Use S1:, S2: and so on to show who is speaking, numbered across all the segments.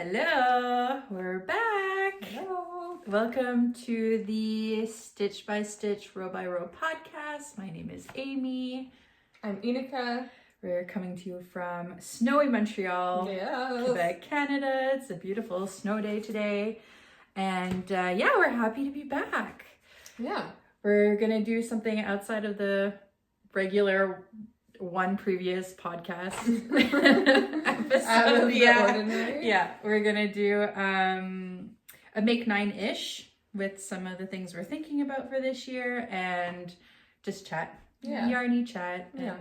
S1: Hello, we're back.
S2: Hello.
S1: Welcome to the Stitch by Stitch, Row by Row podcast. My name is Amy.
S2: I'm Ineka.
S1: We're coming to you from snowy Montreal,
S2: Yes.
S1: Quebec, Canada. It's a beautiful snow day today. And yeah, we're happy to be back.
S2: Yeah.
S1: We're going to do something outside of the regular one previous podcast episode.
S2: Out of the ordinary.
S1: Yeah, we're gonna do a make 9-ish with some of the things we're thinking about for this year and just chat.
S2: Yeah.
S1: Yarny chat and
S2: Yeah.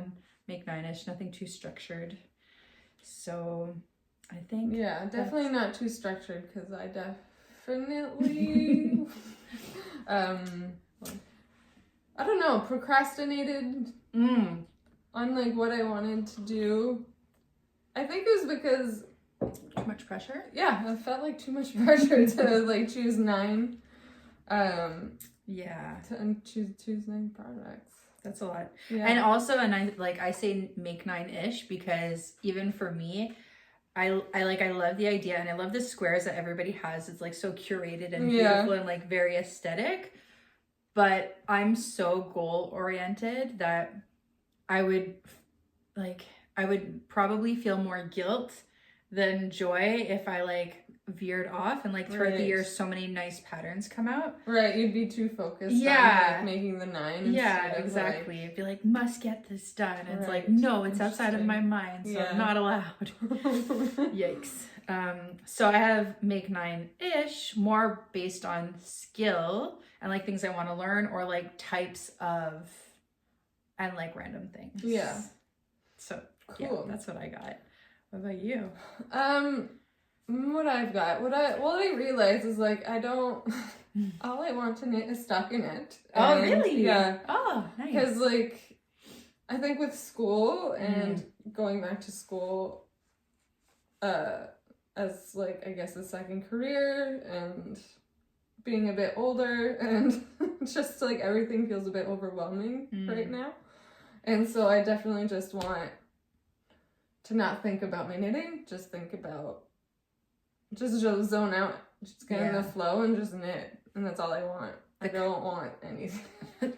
S1: make 9-ish, nothing too structured. So I think
S2: Yeah, definitely not too structured because I definitely I don't know, procrastinated on like what I wanted to do. I think it was because
S1: too much pressure.
S2: Yeah, I felt like too much pressure to like choose 9.
S1: Yeah.
S2: To choose 9 products.
S1: That's a lot.
S2: Yeah.
S1: And also, I say make 9-ish because even for me, I love the idea and I love the squares that everybody has. It's like so curated and beautiful and like very aesthetic. But I'm so goal oriented that I would probably feel more guilt than joy if I like veered off and like throughout the year so many nice patterns come out.
S2: Right, you'd be too focused on like making the 9.
S1: Yeah, exactly. It'd be like, must get this done. It's like, no, it's outside of my mind, so I'm not allowed. Yikes. So I have make 9-ish more based on skill and like things I want to learn or like types of and like random things.
S2: Yeah.
S1: So
S2: cool.
S1: Yeah, that's what I got. What about you?
S2: What I've got, what I realized is like I don't. All I want to knit is stockinette.
S1: Oh really?
S2: Yeah.
S1: Oh nice.
S2: Because like, I think with school and going back to school, as like I guess a second career and being a bit older and just like everything feels a bit overwhelming right now. And so I definitely just want to not think about my knitting, just zone out, just get in the flow and just knit. And that's all I want. I don't want anything.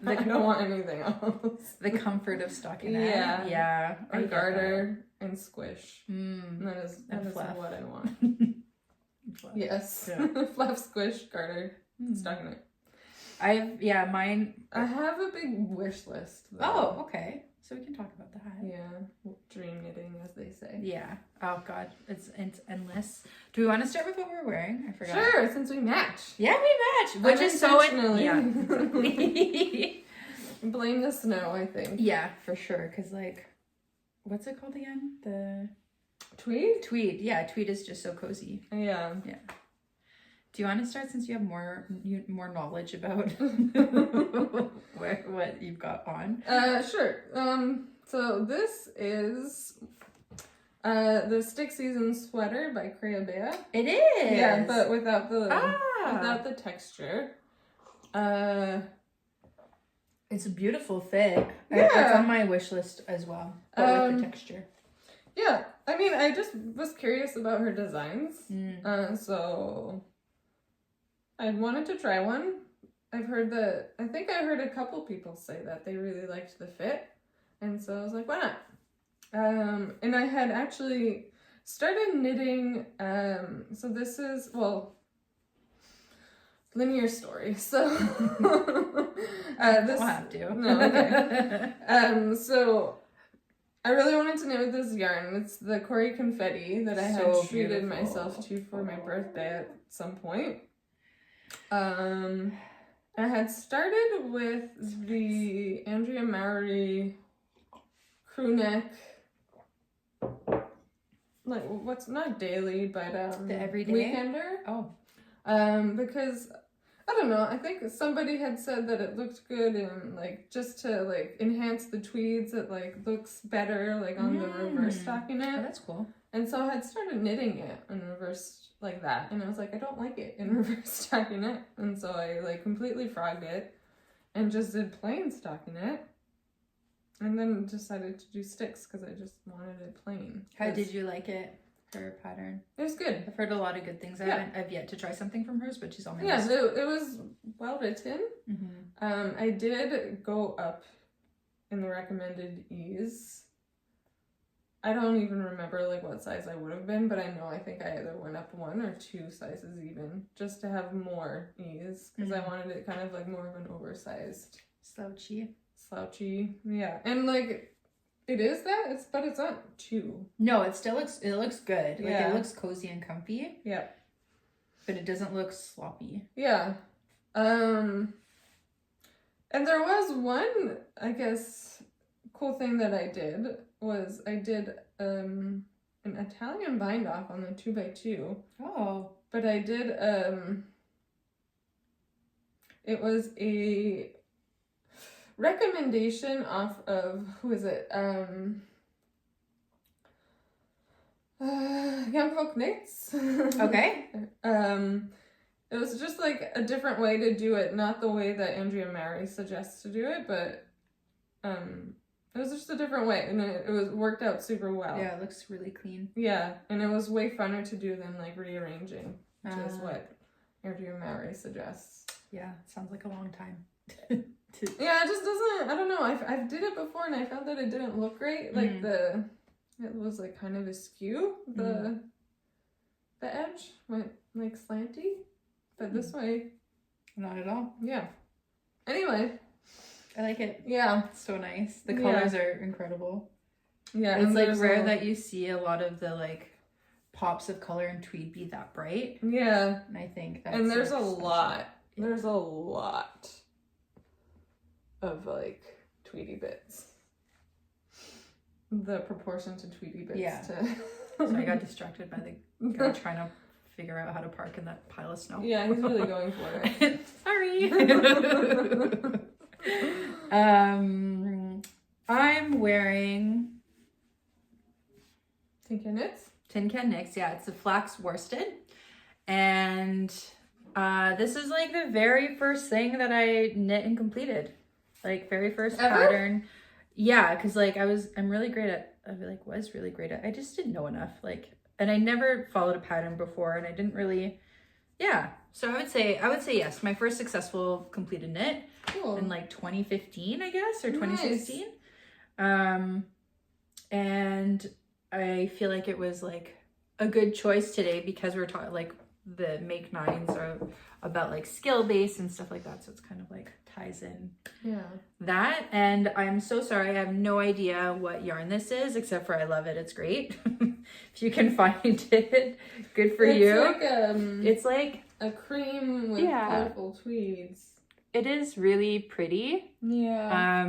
S2: I don't want anything else.
S1: The comfort of stockinette.
S2: Yeah.
S1: Yeah.
S2: Or garter and squish. That is
S1: fluff.
S2: what I want. Yes.
S1: Yeah.
S2: Fluff, squish, garter, stockinette.
S1: Mine.
S2: I have a big wish list though.
S1: Oh, okay. So we can talk about that.
S2: Yeah. Dream knitting, as they say.
S1: Yeah. Oh god, it's endless. Do we want to start with what we're wearing? I forgot.
S2: Sure, since we match.
S1: Yeah, we match, which is so
S2: yeah.
S1: exactly.
S2: Blame the snow, I think.
S1: Yeah, for sure. Cause like, what's it called again? The
S2: tweed.
S1: Tweed. Yeah, tweed is just so cozy.
S2: Yeah.
S1: Yeah. Do you want to start since you have more knowledge about what you've got on?
S2: Sure. So this is the Stick Season Sweater by Corrie Worsted.
S1: It is.
S2: Yeah, but without the texture.
S1: It's a beautiful fit.
S2: Yeah.
S1: It's on my wish list as well, but with the texture.
S2: Yeah, I mean, I just was curious about her designs, so I wanted to try one. I think I heard a couple people say that they really liked the fit, and so I was like, why not? And I had actually started knitting, so this is, linear story, so this...
S1: I'll have to.
S2: No, okay. So I really wanted to knit with this yarn. It's the Corrie Confetti that I had treated myself to for my birthday at some point. I had started with the Andrea Mowry crew neck, like what's not daily, but
S1: the everyday
S2: weekender.
S1: Oh,
S2: because I don't know. I think somebody had said that it looked good and like just to like enhance the tweeds, it like looks better like on the reverse stockinette.
S1: Oh, that's cool.
S2: And so I had started knitting it in reverse like that, and I was like, I don't like it in reverse stockinette, and so I like completely frogged it and just did plain stockinette, and then decided to do sticks because I just wanted it plain.
S1: How did you like it? her pattern.
S2: It was good.
S1: I've heard a lot of good things. I've yet to try something from hers, but she's on my list.
S2: Yeah, it was well written. I did go up in the recommended ease. I don't even remember like what size I would have been, but I think I either went up 1 or 2 sizes even, just to have more ease, because I wanted it kind of like more of an oversized. Slouchy. Yeah. And like it is that, but it's not too.
S1: No, it looks good. Like it looks cozy and comfy.
S2: Yeah.
S1: But it doesn't look sloppy.
S2: Yeah. And there was one, I guess, cool thing that I did was I did an Italian bind off on the 2x2.
S1: Oh.
S2: But I did it was a recommendation off of, who is it? Youngfolk Knits.
S1: Okay.
S2: It was just like a different way to do it, not the way that Andrea Mowry suggests to do it, but it was just a different way, and it was worked out super well.
S1: Yeah, it looks really clean.
S2: Yeah, and it was way funner to do than like rearranging, which is what Andrea Mowry suggests.
S1: Yeah, sounds like a long time.
S2: Yeah, it just doesn't, I don't know, I did it before and I found that it didn't look great. Like it was like kind of askew, the edge went like slanty, but this way.
S1: Not at all.
S2: Yeah. Anyway.
S1: I like it.
S2: Yeah.
S1: It's so nice. The colors are incredible.
S2: Yeah.
S1: It's like rare that you see a lot of the like pops of color in tweed be that bright.
S2: Yeah.
S1: And I think that's
S2: and there's
S1: like,
S2: a lot. Yeah. There's a lot of like tweedy bits. The proportion to tweedy bits.
S1: Yeah. So I got distracted by the guy trying to figure out how to park in that pile of snow.
S2: Yeah, he's really going for it.
S1: Sorry. I'm wearing
S2: Tin Can Knits.
S1: Tin Can Knits, yeah, it's a Flax worsted, and this is like the very first thing that I knit and completed, like very first pattern. Yeah, because like I'm really great at, was really great at, I just didn't know enough, like, and I never followed a pattern before, and I didn't really, yeah. So I would say yes, my first successful completed knit. Cool. In like 2015, I guess, or 2016. Nice. And I feel like it was like a good choice today because we're talking like the make nines are about like skill based and stuff like that. So it's kind of like ties in that. And I'm so sorry, I have no idea what yarn this is, except for I love it. It's great. If you can find it, good for you.
S2: Like,
S1: it's like
S2: a cream with colorful tweeds.
S1: It is really pretty.
S2: Yeah.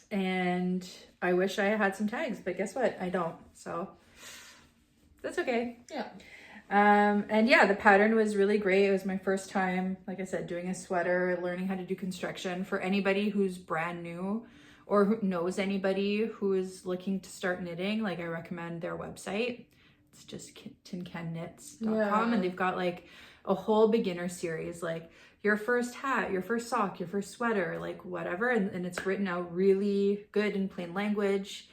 S1: And I wish I had some tags, but guess what? I don't. So that's okay.
S2: Yeah.
S1: And yeah, the pattern was really great. It was my first time, like I said, doing a sweater, learning how to do construction. For anybody who's brand new or who knows anybody who is looking to start knitting, like I recommend their website. It's just tincannknits.com, and they've got like a whole beginner series, like your first hat, your first sock, your first sweater, like whatever. And it's written out really good in plain language.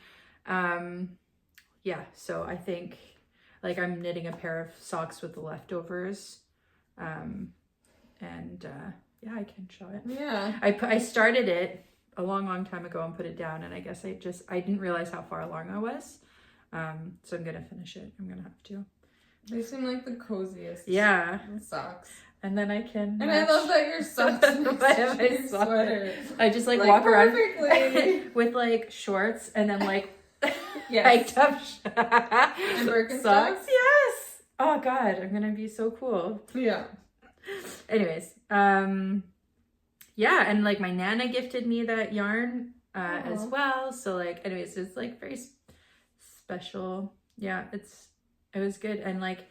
S1: Yeah, so I think like I'm knitting a pair of socks with the leftovers. Yeah, I can show it.
S2: Yeah.
S1: I started it a long time ago and put it down, and I guess I didn't realize how far along I was. So I'm gonna finish it. I'm gonna have to.
S2: They seem like the coziest.
S1: Yeah.
S2: Socks.
S1: And then I can.
S2: And I love that your socks match your sweater.
S1: I just like walk around
S2: with
S1: like shorts and then like
S2: hiked
S1: up
S2: and Birkenstocks.
S1: Yes. Oh God, I'm gonna be so cool.
S2: Yeah.
S1: Anyways, yeah, and like my Nana gifted me that yarn as well. So like, anyways, it's like very special. Yeah, it was good, and like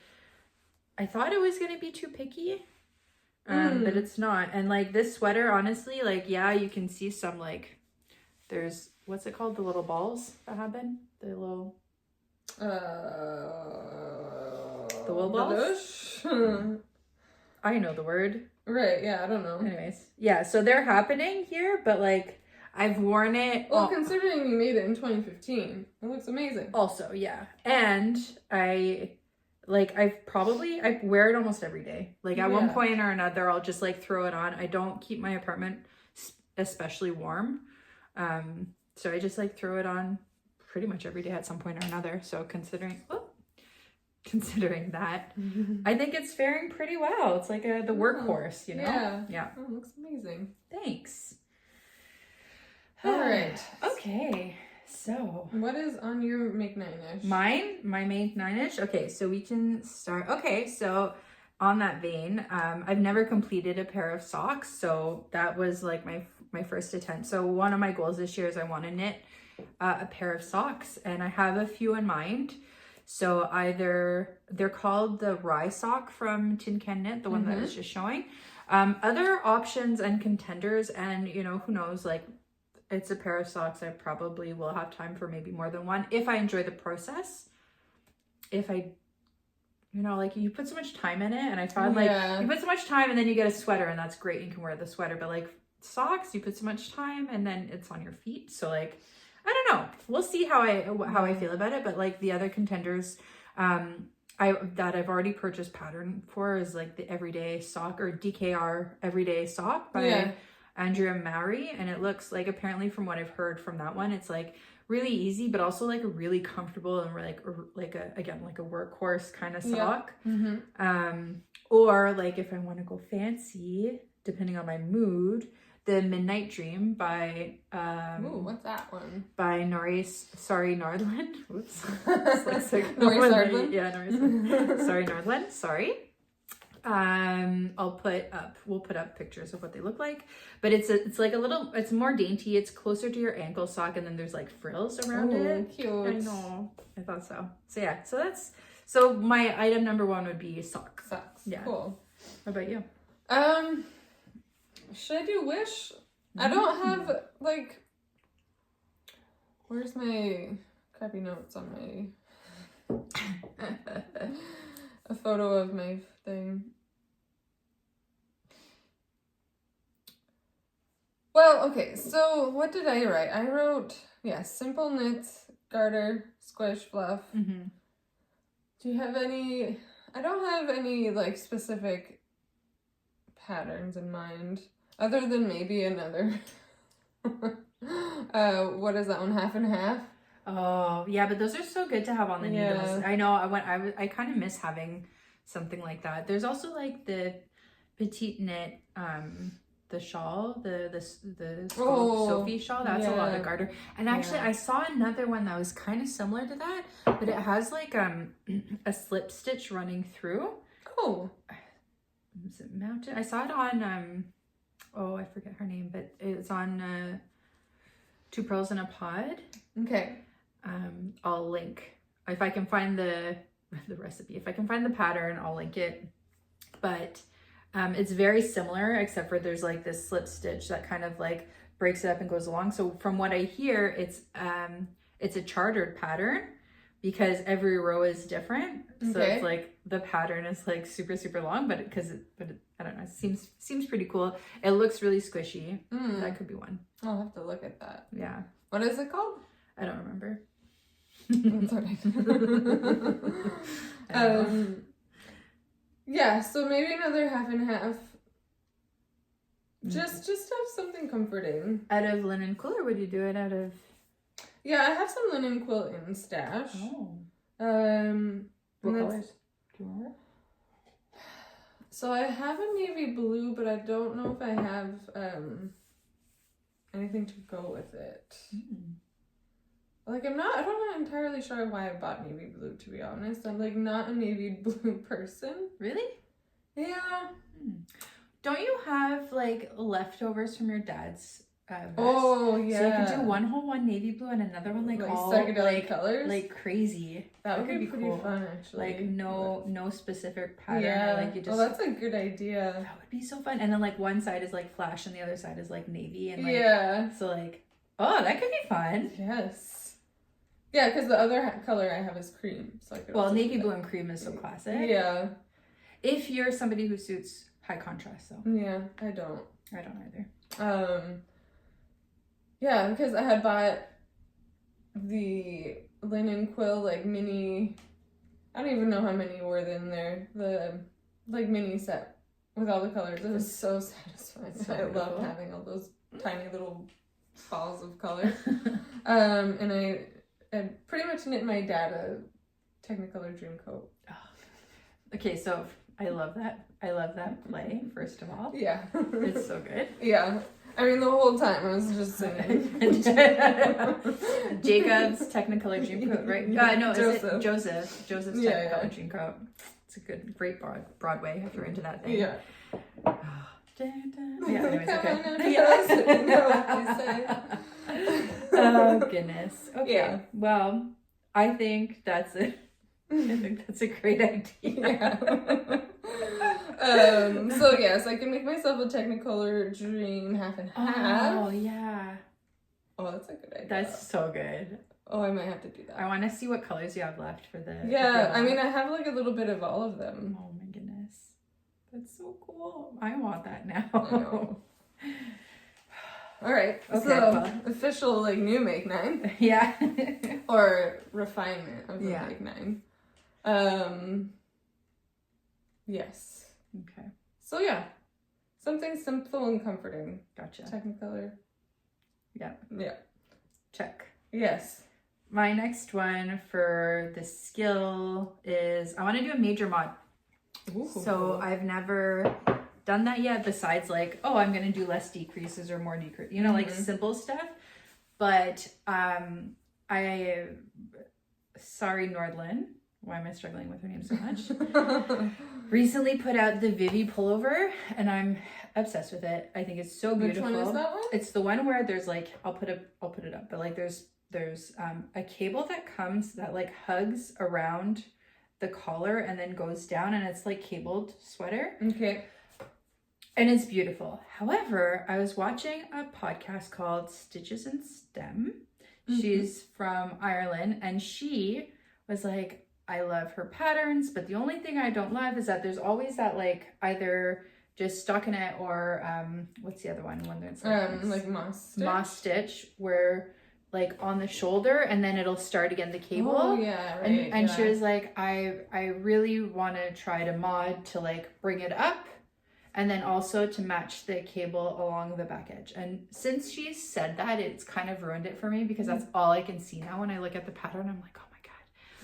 S1: I thought it was gonna be too picky, but it's not. And like this sweater, honestly, like yeah, you can see some like there's what's it called, the little balls that happen, the little the wool balls. I know the word.
S2: Right, yeah, I don't know.
S1: Anyways, yeah, so they're happening here, but like I've worn it.
S2: Well, considering you made it in 2015, it looks amazing.
S1: Also, yeah. And I wear it almost every day. Like at one point or another, I'll just like throw it on. I don't keep my apartment especially warm. So I just like throw it on pretty much every day at some point or another. So considering that, I think it's faring pretty well. It's like the workhorse, you know? Yeah.
S2: Oh, it looks amazing.
S1: Thanks.
S2: All right.
S1: Okay. So
S2: what is on your Make 9-ish?
S1: My Make 9-ish? Okay, so we can start. Okay, so on that vein, I've never completed a pair of socks. So that was like my first attempt. So one of my goals this year is I want to knit a pair of socks, and I have a few in mind. So either they're called the Rye Sock from Tin Can Knit, the one that I was just showing. Other options and contenders, and you know, who knows, like it's a pair of socks. I probably will have time for maybe more than one if I enjoy the process. If I, you know, like you put so much time in it, and I found like you put so much time and then you get a sweater, and that's great. You can wear the sweater, but like socks, you put so much time and then it's on your feet. So like, I don't know. We'll see how I feel about it. But like the other contenders, that I've already purchased pattern for is like the Everyday Sock, or DKR Everyday Sock by Andrea Mowry, and it looks like, apparently from what I've heard from that one, it's like really easy, but also like really comfortable, and like a workhorse kind of sock. Or like if I want to go fancy, depending on my mood, the Midnight Dream by
S2: what's that one?
S1: By Nordlund. Oops.
S2: Nordlund.
S1: Yeah, Nordlund. Sorry. We'll put up pictures of what they look like, but it's like a little, it's more dainty. It's closer to your ankle sock, and then there's like frills around it.
S2: Cute.
S1: I know. I thought so. So yeah, so my item number one would be socks.
S2: Socks.
S1: Yeah.
S2: Cool.
S1: What about you?
S2: Should I do wish? I don't have like, where's my crappy notes on my a photo of my thing. Well, okay, so what did I write? I wrote, simple knits, garter, squish, fluff. Do you have any? I don't have any like specific patterns in mind, other than maybe another. What is that one? Half and half?
S1: Oh yeah, but those are so good to have on the needles. I know. I kind of miss having something like that. There's also like the Petite knit, the shawl, the Sophie shawl. That's a lot of garter. And actually, I saw another one that was kind of similar to that, but it has like a slip stitch running through.
S2: Oh,
S1: is it mounted? I saw it on I forget her name, but it's on Two Pearls in a Pod.
S2: Okay.
S1: I'll link, if I can find the recipe. If I can find the pattern, I'll link it. But it's very similar, except for there's like this slip stitch that kind of like breaks it up and goes along. So from what I hear, it's a chartered pattern because every row is different. So it's like the pattern is like super, super long, but I don't know, it seems pretty cool. It looks really squishy. That could be one.
S2: I'll have to look at that.
S1: Yeah.
S2: What is it called?
S1: I don't remember.
S2: That's okay. Yeah, so maybe another half and half. Just have something comforting.
S1: Out of Linnen Quill, or would you do it out of?
S2: Yeah, I have some Linnen Quill in stash.
S1: Oh.
S2: What
S1: colors do you remember?
S2: So I have a navy blue, but I don't know if I have anything to go with it. Like I'm not entirely sure why I bought navy blue, to be honest. I'm like not a navy blue person.
S1: Really?
S2: Yeah.
S1: Don't you have like leftovers from your dad's vest?
S2: Oh yeah.
S1: So you could do one whole one navy blue and another one like all
S2: psychedelic colors,
S1: like crazy.
S2: That would be pretty cool. Fun, actually.
S1: Like no specific pattern.
S2: Yeah.
S1: Like you just.
S2: Oh, that's a good idea.
S1: That would be so fun. And then like one side is like flash and the other side is like navy, and like so like that could be fun.
S2: Yes. Yeah, because the other color I have is cream, so I could.
S1: Navy blue and cream is so classic.
S2: Yeah.
S1: If you're somebody who suits high contrast, though.
S2: Yeah, I don't
S1: either.
S2: Yeah, because I had bought the Linnen Quill, like, mini, I don't even know how many were in there, the, like, mini set with all the colors. It was so satisfying.
S1: So
S2: I
S1: beautiful.
S2: loved having all those tiny little balls of color. And I pretty much knit my dad a Technicolor Dream Coat.
S1: Okay, so I love that. I love that play, first of all.
S2: Yeah.
S1: It's so good.
S2: Yeah. I mean, the whole time I was just singing.
S1: Jacob's Technicolor Dream Coat, right? No,
S2: Joseph.
S1: is it Joseph? Joseph's
S2: Yeah,
S1: Technicolor Dream Coat. It's a good, great Broadway if you're into that thing.
S2: Yeah.
S1: Yeah, anyways,
S2: Come
S1: okay.
S2: on, Andrea. No, you say.
S1: Oh, goodness. Okay,
S2: Yeah.
S1: well, I think that's it. I think that's a great idea.
S2: Yeah. So yes, I can make myself a Technicolor Dream half and half.
S1: Oh, yeah.
S2: Oh, that's a good idea.
S1: That's so good.
S2: Oh, I might have to do that.
S1: I want to see what colors you have left for the...
S2: Yeah, I mean, I have like a little bit of all of them.
S1: Oh my goodness. That's so cool. I want that now.
S2: I know. All right.
S1: Okay,
S2: So
S1: well.
S2: official like new make 9
S1: Yeah.
S2: or refinement of the
S1: Yeah.
S2: make 9. Yes.
S1: Okay.
S2: So yeah, something simple and comforting.
S1: Gotcha.
S2: Technicolor.
S1: Yeah.
S2: Yeah.
S1: Check.
S2: Yes.
S1: My next one for the skill is I want to do a major mod.
S2: Ooh.
S1: So I've never done that yet, besides like, oh, I'm going to do less decreases or more decrease, you know, like simple stuff. But Sari Nordlund, why am I struggling with her name so much? Recently put out the Vivi pullover, and I'm obsessed with it. I think it's so beautiful.
S2: Which one is that one?
S1: It's the one where there's like, I'll put it up, but like there's a cable that comes that like hugs around the collar and then goes down, and it's like cabled sweater.
S2: Okay.
S1: And it's beautiful. However, I was watching a podcast called Stitches and Stem. She's from Ireland, and she was like, I love her patterns, but the only thing I don't love is that there's always that like either just stockinette or what's the other one that's
S2: like moss
S1: stitch where like on the shoulder, and then it'll start again the cable.
S2: Oh yeah, right.
S1: And she was like, I really want to try to mod to like bring it up and then also to match the cable along the back edge. And since she said that, it's kind of ruined it for me because that's all I can see now when I look at the pattern. I'm like, oh my God.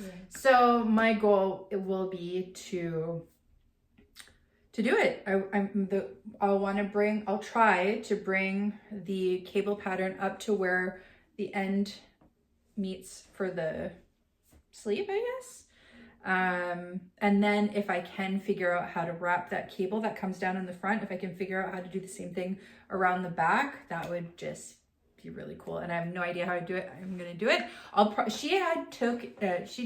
S1: Yeah. So my goal will be to do it. I'll try to bring the cable pattern up to where the end meets for the sleeve, I guess. And then if I can figure out how to wrap that cable that comes down in the front, if I can figure out how to do the same thing around the back, that would just be really cool. And I have no idea how to do it. I'm gonna do it. She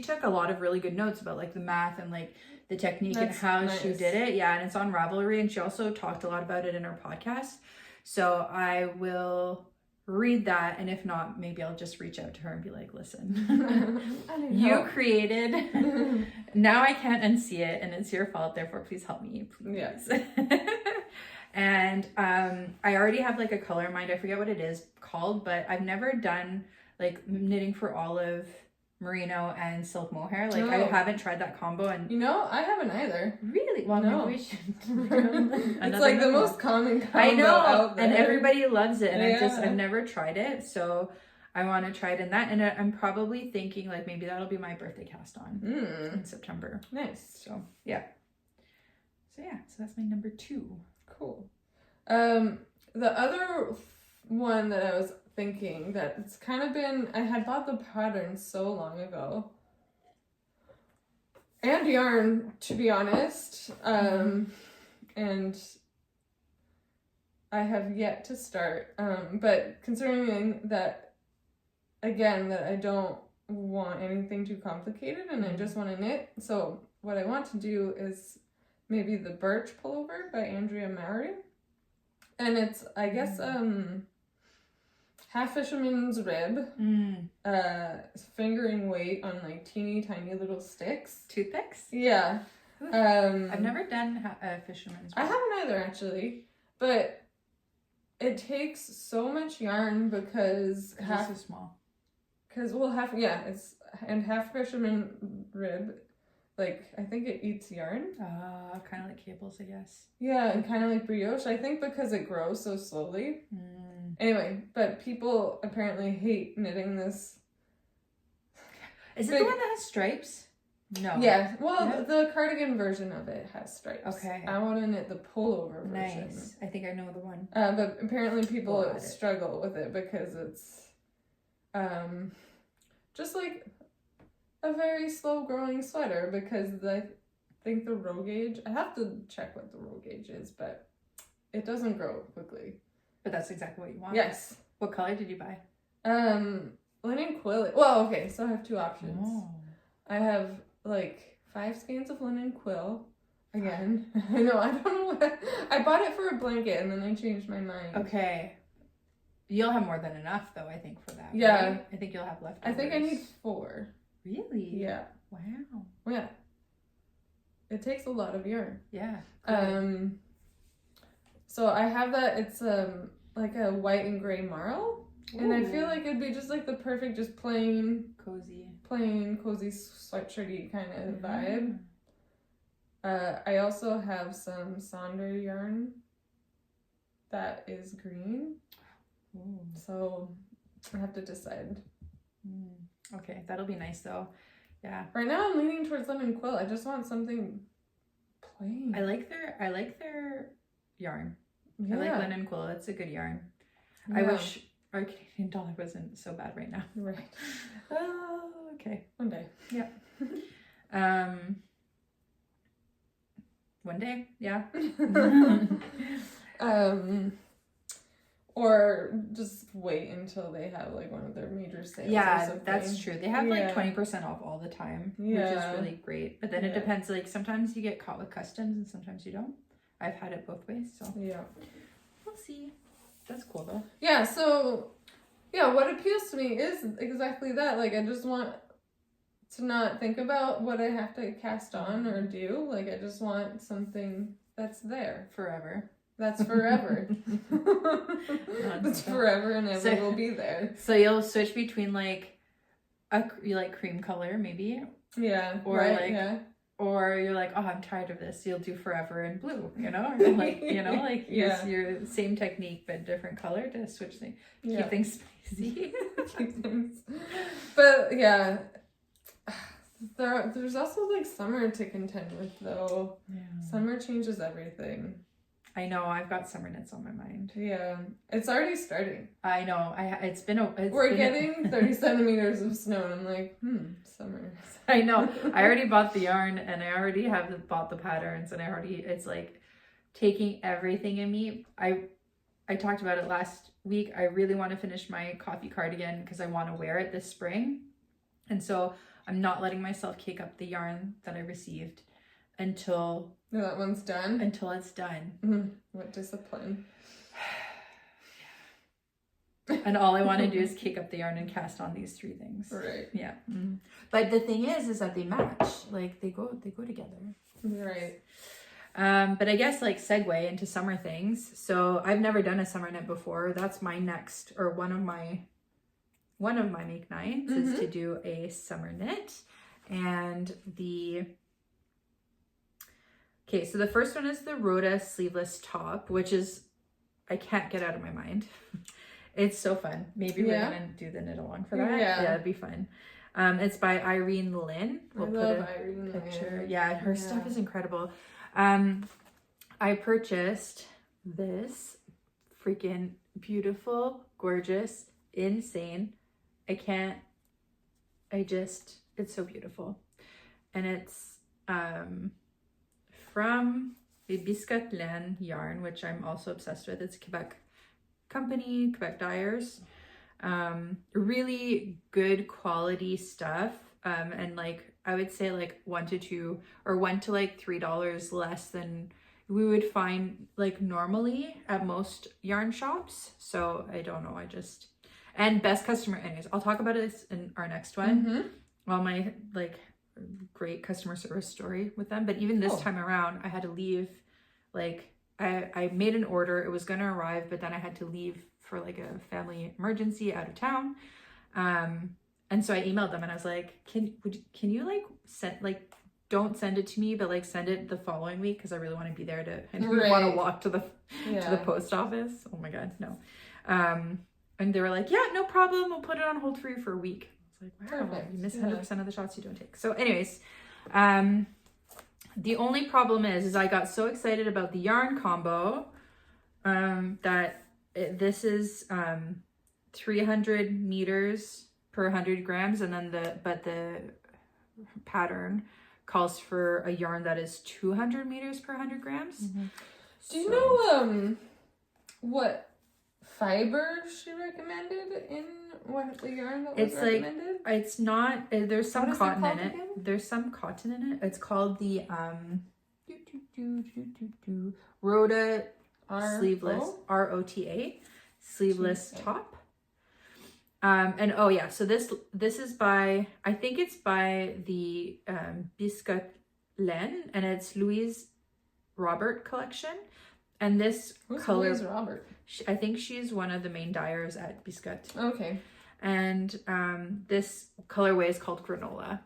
S1: took a lot of really good notes about like the math and like the technique and how she did it. Yeah, and it's on Ravelry, and she also talked a lot about it in her podcast. So I will read that, and if not, maybe I'll just reach out to her and be like, listen, you created, now I can't unsee it, and it's your fault, therefore please help me, please. Yes. And I already have like a color in mind. I forget what it is called, but I've never done like knitting for olive, merino, and silk mohair. Like I haven't tried that combo, and
S2: you know, I haven't either.
S1: Really? Well,
S2: no.
S1: Maybe we should.
S2: It's like the most common combo
S1: I know,
S2: out there.
S1: and everybody loves it, and
S2: Yeah.
S1: I've never tried it, so I want to try it in that. And I'm probably thinking like maybe that'll be my birthday cast on in September.
S2: Nice.
S1: So yeah. So that's my number 2.
S2: Cool. The other one that I was thinking that it's kind of been, I had bought the pattern so long ago. And yarn, to be honest. And I have yet to start. But considering that, again, that I don't want anything too complicated and I just want to knit. So what I want to do is maybe the Birch Pullover by Andrea Mowry. And it's, I guess, half fisherman's rib, fingering weight on like teeny tiny little sticks.
S1: Toothpicks?
S2: Yeah.
S1: I've never done fisherman's rib.
S2: I haven't either, actually. But it takes so much yarn because
S1: half is small.
S2: Because half fisherman rib, like I think it eats yarn.
S1: Kind of like cables, I guess.
S2: Yeah, and kind of like brioche. I think because it grows so slowly. Anyway, but people apparently hate knitting this.
S1: Is it the one that has stripes? No.
S2: Yeah. Well, the cardigan version of it has stripes.
S1: Okay.
S2: I want to knit the pullover version.
S1: Nice. I think I know the one.
S2: But apparently people struggle with it because it's just like a very slow growing sweater, because I think the row gauge, I have to check what the row gauge is, but it doesn't grow quickly.
S1: But that's exactly what you want.
S2: Yes.
S1: What color did you buy?
S2: Linnen Quill. Well, okay, so I have two options.
S1: Oh.
S2: I have like 5 skeins of Linnen Quill. Again, I know, I don't know what. I bought it for a blanket and then I changed my mind.
S1: Okay. You'll have more than enough though, I think, for that.
S2: Yeah.
S1: Right? I think you'll have leftovers.
S2: I think I need 4.
S1: Really?
S2: Yeah.
S1: Wow.
S2: Yeah. It takes a lot of yarn.
S1: Yeah.
S2: Cool. So I have that, it's like a white and gray marl. Ooh. And I feel like it'd be just like the perfect, just plain cozy sweatshirty kind of vibe. I also have some Sonder yarn that is green. Ooh. So I have to decide.
S1: Okay, that'll be nice though. Yeah.
S2: Right now I'm leaning towards Linnen Quill. I just want something plain.
S1: I like their yarn.
S2: Yeah.
S1: I like Linnen Quill. It's a good yarn. Yeah. I wish our Canadian dollar wasn't so bad right now.
S2: Right.
S1: Oh, okay.
S2: One day.
S1: Yeah. One day, yeah.
S2: Or just wait until they have like one of their major sales.
S1: Yeah, that's true. They have like 20% off all the time, which is really great. But then it depends. Like sometimes you get caught with customs and sometimes you don't. I've had it both ways, so
S2: yeah,
S1: we'll see. That's cool though.
S2: Yeah. So yeah, what appeals to me is exactly that. Like I just want to not think about what I have to cast on or do. Like I just want something that's there
S1: forever.
S2: That's forever. That's forever and ever will be there.
S1: So you'll switch between like you like cream color maybe.
S2: Yeah.
S1: Or or you're like, oh, I'm tired of this. You'll do forever in blue, you know? Or like, you know, like your same technique but different color to switch things. Keep things spicy.
S2: But yeah. There's also like summer to contend with though. Yeah. Summer changes everything.
S1: I know, I've got summer knits on my mind.
S2: Yeah, it's already starting.
S1: I know,
S2: We're getting 30 centimeters of snow and I'm like, summer.
S1: I know, I already bought the yarn and I already have bought the patterns and it's like taking everything in me. I talked about it last week. I really want to finish my coffee cardigan because I want to wear it this spring. And so I'm not letting myself cake up the yarn that I received until
S2: that one's done.
S1: Until it's done.
S2: What discipline.
S1: And all I want to do is cake up the yarn and cast on these 3 things.
S2: Right.
S1: Yeah. But the thing is that they match. Like they go together.
S2: Right.
S1: But I guess like segue into summer things. So I've never done a summer knit before. That's my next, or one of my make nines is to do a summer knit. And so the first one is the Rota sleeveless top, which is, I can't get out of my mind. It's so fun. Maybe we're going to do the knit along for that. Yeah, it'd be fun. It's by Irene Lynn. We'll put a picture. Yeah, her stuff is incredible. I purchased this freaking beautiful, gorgeous, insane. It's so beautiful. And it's from the Biscottes Laine yarn, which I'm also obsessed with. It's a Quebec company, Quebec dyers. Really good quality stuff. And like, I would say like $1 to $3 less than we would find like normally at most yarn shops. So I don't know. And best customer, anyways, I'll talk about this in our next one. All my like great customer service story with them. But even this time around, I had to leave like I made an order. It was going to arrive, but then I had to leave for like a family emergency out of town. And so I emailed them and I was like, can you like send, like, don't send it to me, but like send it the following week, because I really want to be there I don't want to walk to the post office. Oh my God, no. And they were like, yeah, no problem. We'll put it on hold for you for a week. I was like, wow, perfect. You miss 100% of the shots you don't take. So anyways, the only problem is I got so excited about the yarn combo this is 300 meters per 100 grams, and then the pattern calls for a yarn that is 200 meters per 100 grams.
S2: Mm-hmm. Do you know what fiber she recommended in what the yarn that was recommended?
S1: Like, it's not, there's some cotton in it. Again? There's some cotton in it. It's called the Rota Sleeveless, Rota Sleeveless top. And oh yeah, so this is by, I think it's by the Biscottes Laines, and it's Louise Robert collection. And this color,
S2: Louise Robert?
S1: I think she's one of the main dyers at Biscottes.
S2: Okay. And
S1: this colorway is called granola.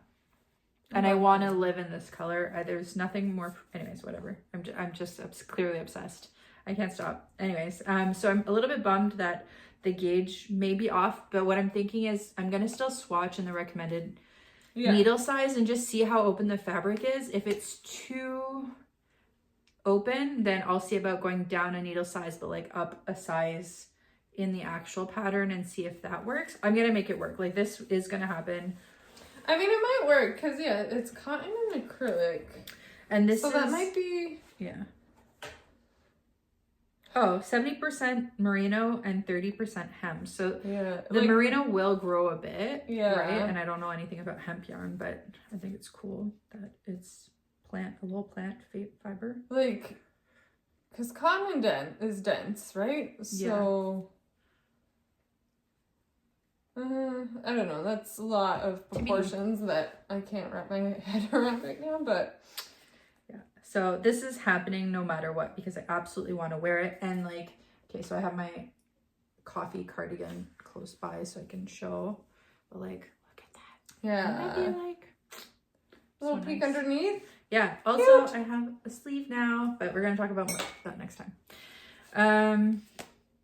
S1: And I want to live in this color. There's nothing more. Anyways, whatever. I'm just clearly obsessed. I can't stop. Anyways, so I'm a little bit bummed that the gauge may be off, but what I'm thinking is I'm gonna still swatch in the recommended needle size and just see how open the fabric is. If it's too open, then I'll see about going down a needle size, but like up a size in the actual pattern and see if that works. I'm gonna make it work. Like, this is gonna happen.
S2: I mean, it might work because it's cotton and acrylic,
S1: and this
S2: that might be
S1: Oh, 70% merino and 30% hemp. So the merino will grow a bit, right? And I don't know anything about hemp yarn, but I think it's cool that it's a little plant fiber.
S2: Like, because cotton is dense, right? So, I don't know. That's a lot of proportions that I can't wrap my head around right now, but...
S1: So this is happening no matter what, because I absolutely want to wear it. And like, okay, so I have my coffee cardigan close by so I can show, but like, look at that.
S2: Yeah.
S1: Wouldn't that be like
S2: a little peek underneath?
S1: Yeah. Also, cute. I have a sleeve now, but we're going to talk about that next time.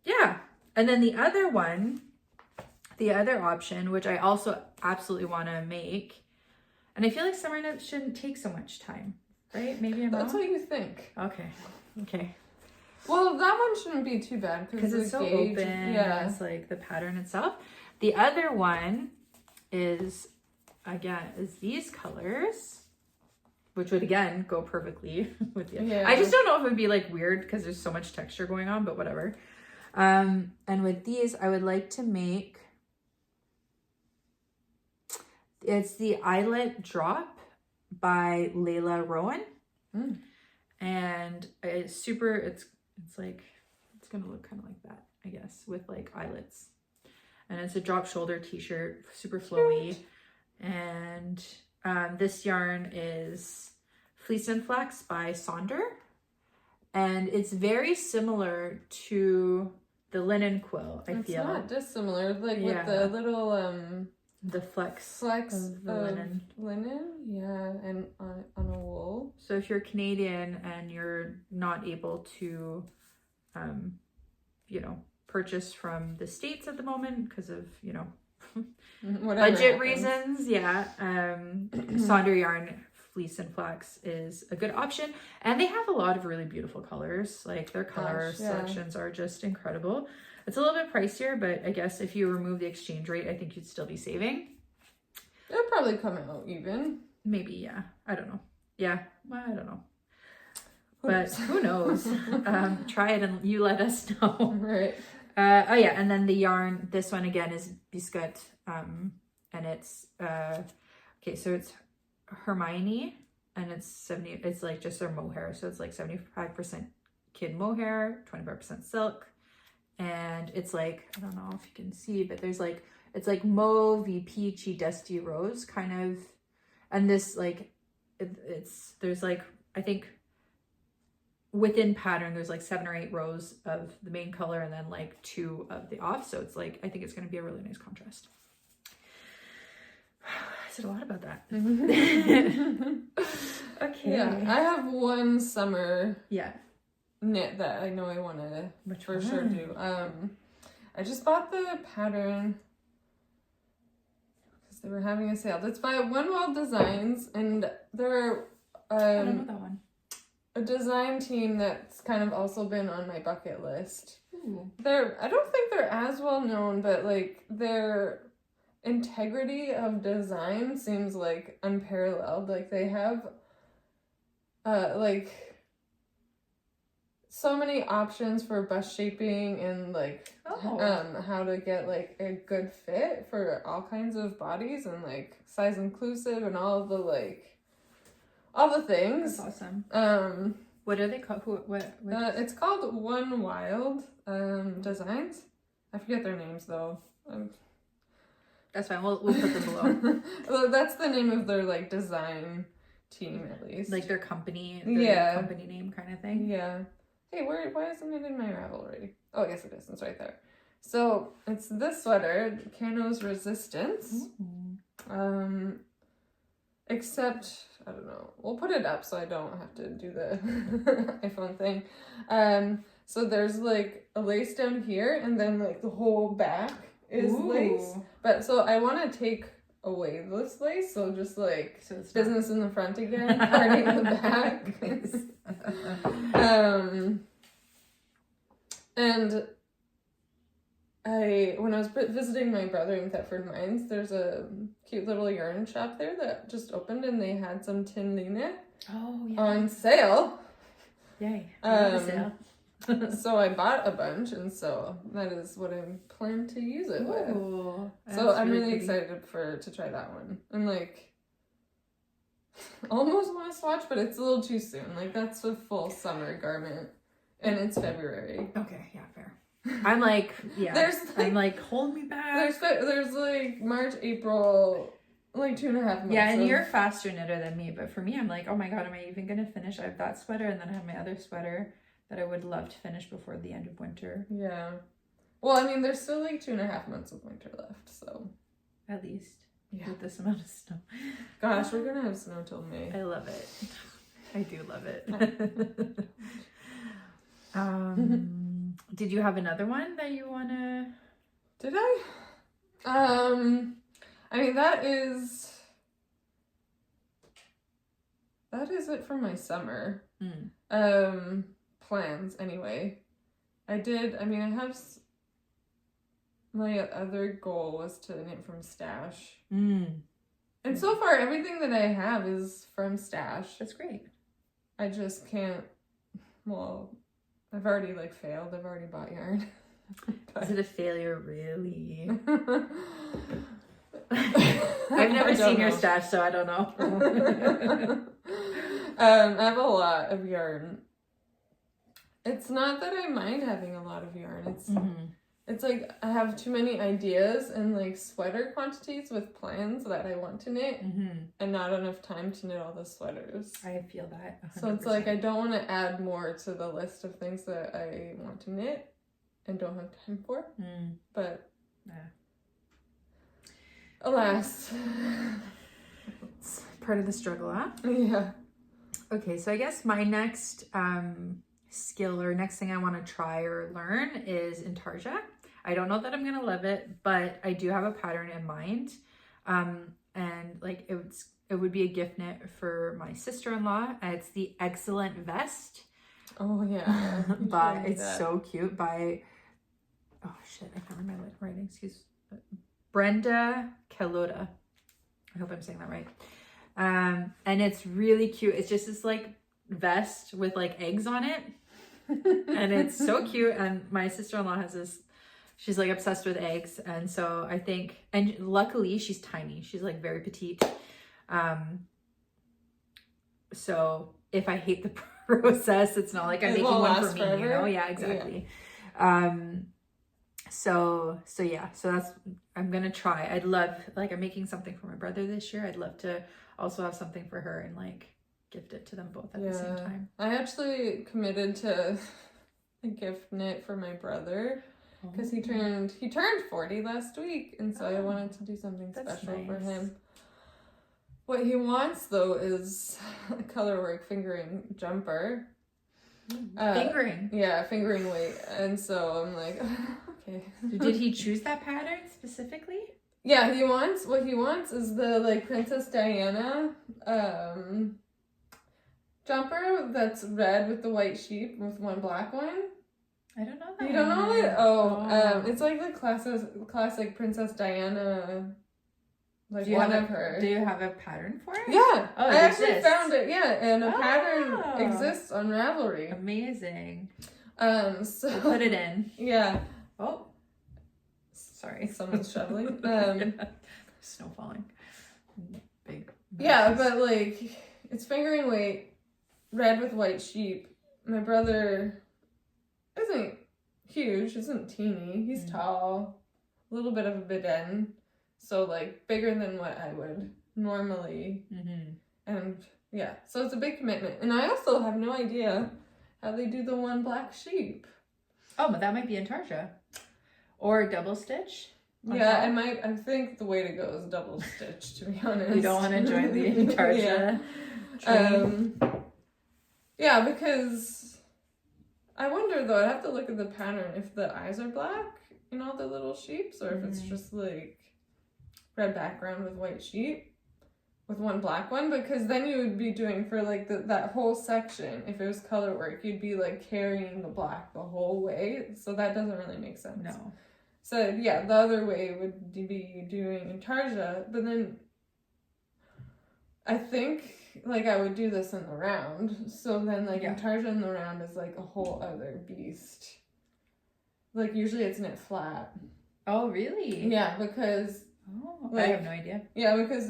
S1: Yeah. And then the other option, which I also absolutely want to make, and I feel like summer knits shouldn't take so much time. Right? Maybe I'm
S2: That's
S1: wrong?
S2: what you think.
S1: Okay.
S2: Well, that one shouldn't be too bad because
S1: it's so gauge, open. Yeah. It's like the pattern itself. The other one is these colors, which would again go perfectly with you. Yeah. I just don't know if it would be like weird because there's so much texture going on, but whatever. And with these, I would like to make, it's the Eyelet Drop by Layla Rowan. And it's like, it's gonna look kind of like that, I guess, with like eyelets. And it's a drop shoulder t-shirt, super flowy. And this yarn is Fleece and Flax by Sonder, and it's very similar to the Linnen Quill. I feel it's
S2: not dissimilar, like with the little
S1: the flex
S2: of the linen, and on a wool.
S1: So if you're Canadian and you're not able to, purchase from the States at the moment because of, budget reasons, Sonder yarn, Fleece and Flax is a good option. And they have a lot of really beautiful colors. Like, their color selections are just incredible. It's a little bit pricier, but I guess if you remove the exchange rate, I think you'd still be saving.
S2: It'll probably come out even.
S1: Maybe, yeah. I don't know. Yeah, well, I don't know. But who knows? Try it and you let us know.
S2: Right.
S1: And then the yarn, this one again is Biscottes. And it's, so it's Hermione, and it's like just their mohair. So it's like 75% kid mohair, 25% silk. And it's like, I don't know if you can see, but there's like, it's like mauvey, peachy, dusty rose kind of. And this like, there's like, I think within pattern, there's like 7 or 8 rows of the main color and then like 2 of the off. So it's like, I think it's going to be a really nice contrast. I said a lot about that. Okay.
S2: Yeah, I have one summer
S1: yeah
S2: knit that I know I want to for sure do. I just bought the pattern because they were having a sale. It's by One World Designs, and they're
S1: I don't know that one.
S2: A design team that's kind of also been on my bucket list.
S1: Ooh.
S2: I don't think they're as well known, but like their integrity of design seems like unparalleled. Like they have like so many options for bust shaping and like how to get like a good fit for all kinds of bodies and like size inclusive and all the things.
S1: That's awesome. What are they called? What
S2: it's called One Wild Designs. I forget their names though.
S1: That's fine. We'll put them below.
S2: Well, that's the name of their like design team at least.
S1: Like their company, company name kind of thing.
S2: Yeah. Hey, why isn't it in my Ravelry? Oh, yes it is. It's right there. So it's this sweater, Cano's Resistance.
S1: Mm-hmm.
S2: Except I don't know. We'll put it up so I don't have to do the iPhone thing. So there's like a lace down here, and then like the whole back is lace. But so I want to take away this lace, so just like business in the front again, party in the back. And when I was visiting my brother in Thetford Mines, there's a cute little yarn shop there that just opened, and they had some tin line on sale.
S1: Yay!
S2: Sale. So I bought a bunch, and so that is what I'm planning to use it with. So I'm really excited to try that one. And like, almost want to swatch, but it's a little too soon. Like that's a full summer garment, and it's February.
S1: Okay, yeah, fair. I'm like, yeah. I'm like, hold me back.
S2: There's like March, April, like 2.5 months.
S1: Yeah, and you're a faster knitter than me, but for me, I'm like, oh my god, am I even gonna finish? I have that sweater, and then I have my other sweater that I would love to finish before the end of winter.
S2: Yeah. Well, I mean, there's still like 2.5 months of winter left, so.
S1: At least. Yeah. With this amount of snow.
S2: Gosh, we're gonna have snow till May.
S1: I love it. I do love it. Did you have another one that you wanna?
S2: Did I? I mean, that is it for my summer. Plans anyway. I have my other goal was to knit from stash. And so far everything that I have is from stash.
S1: That's great.
S2: I just can't, well, I've already like failed. I've already bought yarn.
S1: Is it a failure really? I've never seen your stash, so I don't know.
S2: I have a lot of yarn. It's not that I mind having a lot of yarn. It's like I have too many ideas and like sweater quantities with plans that I want to knit, and not enough time to knit all the sweaters.
S1: I feel that 100%.
S2: So it's like I don't want to add more to the list of things that I want to knit and don't have time for. But alas,
S1: it's part of the struggle, huh?
S2: Yeah.
S1: Okay, so I guess my next skill or next thing I want to try or learn is intarsia. I don't know that I'm gonna love it, but I do have a pattern in mind, and like it would be a gift knit for my sister-in-law. It's the Excellent Vest.
S2: Oh yeah.
S1: But it's so cute by, oh shit, I can't remember my writing, Brenda Kalota. I hope I'm saying that right. And it's really cute. It's just this like vest with like eggs on it. And it's so cute. And my sister-in-law has this, she's like obsessed with eggs. And so I think, and luckily she's tiny. She's like very petite. So if I hate the process, it's not like I'm making one for me, forever. You know? Yeah, exactly. Yeah. So that's, I'm going to try. I'd love, like I'm making something for my brother this year. I'd love to also have something for her in like gift it to them both at the same time.
S2: I actually committed to a gift knit for my brother because he turned 40 last week, and so I wanted to do something special for him. What he wants though is a colorwork fingering jumper.
S1: Fingering.
S2: Yeah, fingering weight. And so I'm like, okay.
S1: Did he choose that pattern specifically?
S2: Yeah, what he wants is the like Princess Diana jumper that's red with the white sheep with one black one.
S1: I don't know that.
S2: You don't know it? Oh. It's like the classic Princess Diana, like one of her.
S1: Do you have a pattern for it?
S2: Yeah.
S1: Oh,
S2: I actually found it. Yeah, and a pattern
S1: Oh.
S2: exists on Ravelry.
S1: Amazing.
S2: So
S1: we'll put it in.
S2: Yeah.
S1: Oh. Sorry.
S2: Someone's shoveling.
S1: Snow falling. Big.
S2: Yeah, but like it's fingering weight, red with white sheep. My brother isn't huge, isn't teeny. He's tall, a little bit of a bidden, so like bigger than what I would normally. And yeah, so it's a big commitment. And I also have no idea how they do the one black sheep.
S1: Oh, but that might be Intarsia. Or double stitch.
S2: Yeah, I think the way to go is double stitch, to be honest.
S1: You don't want to join the Intarsia train?
S2: Yeah, because I wonder though, I'd have to look at the pattern if the eyes are black in all the little sheeps, or if it's just like red background with white sheep with one black one, because then you would be doing for like that whole section, if it was color work, you'd be like carrying the black the whole way, so that doesn't really make sense.
S1: No.
S2: So yeah, the other way would be doing Intarsia, but then I think like I would do this in the round, so then like Intarsia in the round is like a whole other beast. Like usually it's knit flat.
S1: Oh really?
S2: Yeah, because
S1: I have no idea.
S2: Yeah, because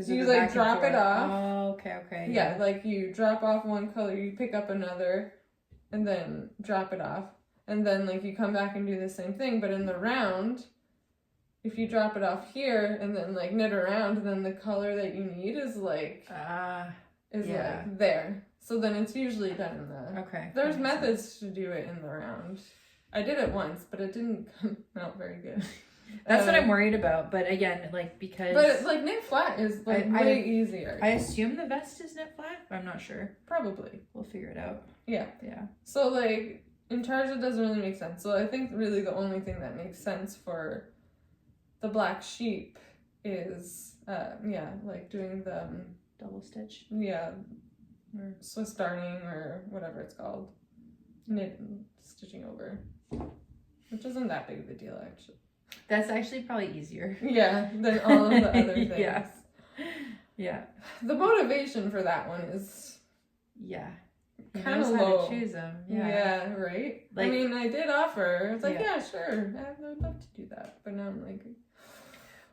S2: you like drop it off.
S1: Oh, okay.
S2: Yeah, like you drop off one color, you pick up another, and then drop it off. And then like you come back and do the same thing, but in the round, if you drop it off here and then like knit around, then the color that you need is like like there. So then it's usually done in the There's methods to do it in the round. I did it once, but it didn't come out very good.
S1: That's what I'm worried about. But again, like because
S2: but like knit flat is like way easier.
S1: I assume the vest is knit flat, but I'm not sure.
S2: Probably.
S1: We'll figure it out.
S2: Yeah. So like Intarsia doesn't really make sense. So I think really the only thing that makes sense for the black sheep is like doing the
S1: double stitch.
S2: Yeah. Or Swiss darning or whatever it's called. Stitching over. Which isn't that big of a deal actually.
S1: That's actually probably easier.
S2: Yeah, than all of the other things.
S1: Yeah.
S2: The motivation for that one is kind of low.
S1: How to choose them.
S2: Yeah, right?
S1: Like,
S2: I mean, I did offer. It's like, yeah, sure. I would love to do that. But now I'm like,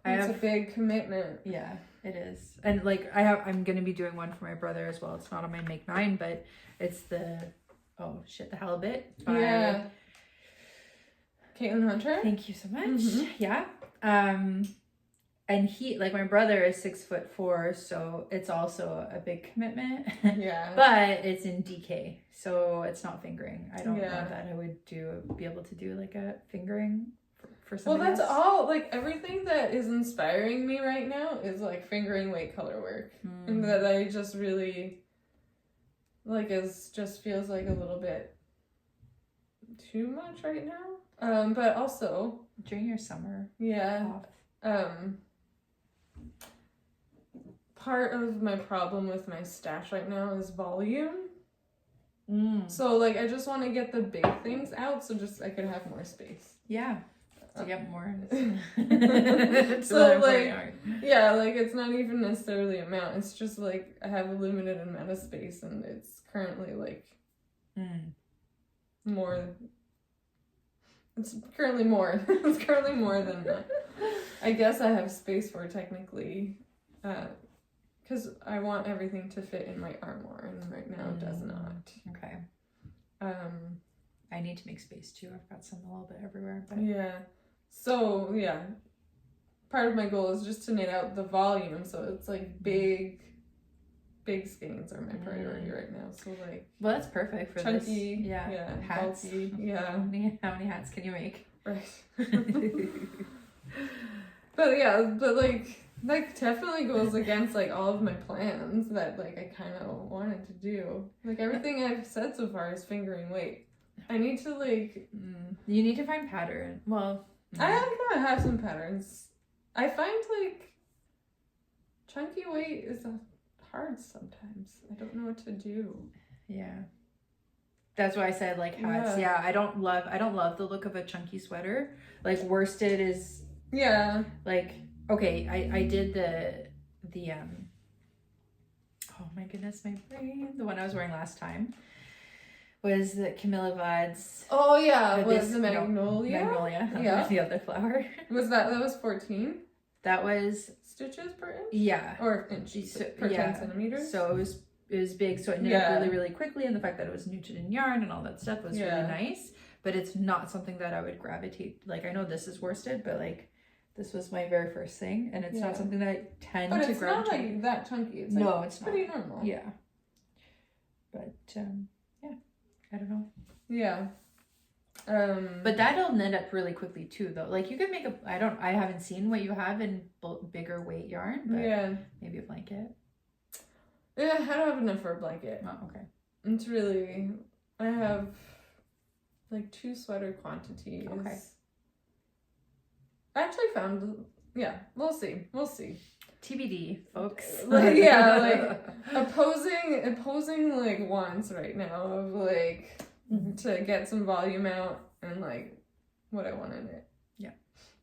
S2: it's a big commitment.
S1: Yeah, it is. And like, I'm going to be doing one for my brother as well. It's not on my Make 9, but it's the halibut.
S2: Yeah. Caitlin Hunter.
S1: Thank you so much. Yeah. And he, like my brother is 6'4", so it's also a big commitment.
S2: Yeah.
S1: But it's in DK, so it's not fingering. I don't know that I would be able to do like a fingering for somebody
S2: Well, that's
S1: else.
S2: all, like everything that is inspiring me right now is like fingering weight color work. And that I just really, like just feels like a little bit too much right now. But also.
S1: During your summer.
S2: Yeah. Off. Part of my problem with my stash right now is volume. So like I just want to get the big things out so just I could have more space.
S1: Yeah. To get more.
S2: So like like it's not even necessarily amount. It's just like I have a limited amount of space and it's currently like more. It's currently more. It's currently more than I guess I have space for technically. Because I want everything to fit in my armoire, and right now it does not.
S1: Okay. I need to make space too. I've got some a little bit everywhere. But...
S2: Yeah. So, yeah. Part of my goal is just to knit out the volume, so it's like big big skeins are my priority right now. So like,
S1: well, that's perfect for
S2: chunky,
S1: this. Yeah, hats.
S2: Bulky, yeah.
S1: How many hats can you make?
S2: Right. But yeah, but like definitely goes against like all of my plans that like I kind of wanted to do. Like everything I've said so far is fingering weight. I need to like.
S1: You need to find pattern. Well,
S2: I kind of have some patterns. I find like chunky weight is hard sometimes. I don't know what to do.
S1: Yeah. That's why I said like hats. Yeah, I don't love the look of a chunky sweater. Like worsted is like okay, I did the oh my goodness, my brain. The one I was wearing last time was the Camilla Vad's.
S2: Oh yeah, was the magnolia?
S1: Magnolia.
S2: Yeah.
S1: The other flower.
S2: That was 14?
S1: That was
S2: stitches per inch?
S1: Yeah.
S2: Or inch per 10 centimeters?
S1: So it was big, so it knit up really, really quickly, and the fact that it was knitted in yarn and all that stuff was really nice. But it's not something that I would gravitate. Like I know this is worsted, but like this was my very first thing, and it's not something that I tend to gravitate.
S2: But it's not like that chunky. It's like
S1: it's
S2: pretty
S1: not.
S2: normal.
S1: Yeah. But I don't know.
S2: Yeah.
S1: But that'll knit up really quickly too, though. Like you could make I haven't seen what you have in bigger weight yarn, but maybe a blanket.
S2: Yeah, I don't have enough for a blanket.
S1: Oh, okay.
S2: It's really, I have like 2 sweater quantities.
S1: Okay.
S2: I actually found, we'll see.
S1: TBD, folks.
S2: like opposing like wants right now of like to get some volume out and like what I want in it.
S1: Yeah.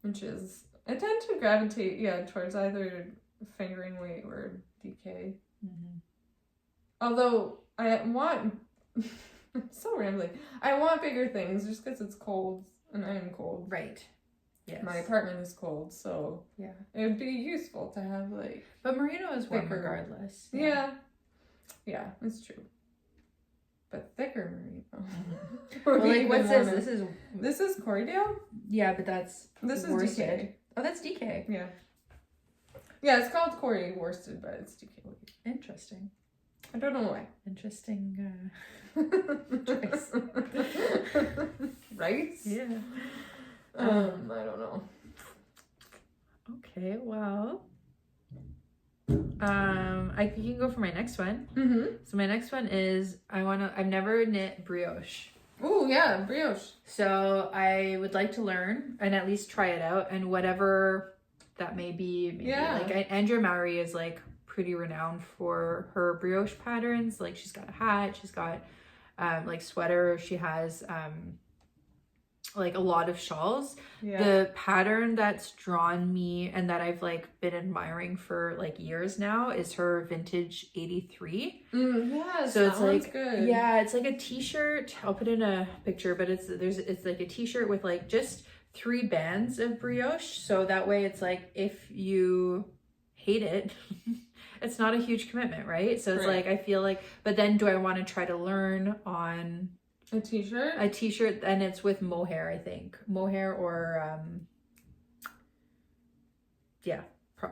S2: Which is, I tend to gravitate, towards either fingering weight or DK.
S1: Mm-hmm.
S2: Although I want, so rambling, I want bigger things just because it's cold and I am cold.
S1: Right. Yes.
S2: My apartment is cold, so it would be useful to have like.
S1: But merino is warm regardless.
S2: Yeah, it's true. But thicker merino. Well,
S1: like what's this?
S2: This is Corriedale?
S1: Yeah, but this
S2: is
S1: worsted.
S2: DK.
S1: Oh, that's DK.
S2: Yeah. Yeah, it's called Corrie Worsted, but it's DK.
S1: Interesting.
S2: I don't know why.
S1: Interesting
S2: choice. Right?
S1: Yeah.
S2: I don't know.
S1: Okay, well. You can go for my next one.
S2: Mm-hmm.
S1: So my next one is I've never knit brioche.
S2: Oh yeah, brioche.
S1: So I would like to learn and at least try it out, and whatever that may be. Maybe. Like Andrea Mowry is like pretty renowned for her brioche patterns. Like she's got a hat, she's got like sweater, she has like a lot of shawls. The pattern that's drawn me and that I've like been admiring for like years now is her vintage 83.
S2: Yes,
S1: so it's like
S2: good.
S1: It's like a t-shirt. I'll put in a picture, but it's like a t-shirt with like just 3 bands of brioche, so that way it's like if you hate it it's not a huge commitment, right? So it's like I feel like, but then do I want to try to learn on
S2: a t-shirt?
S1: A t-shirt, and it's with mohair, I think. Mohair or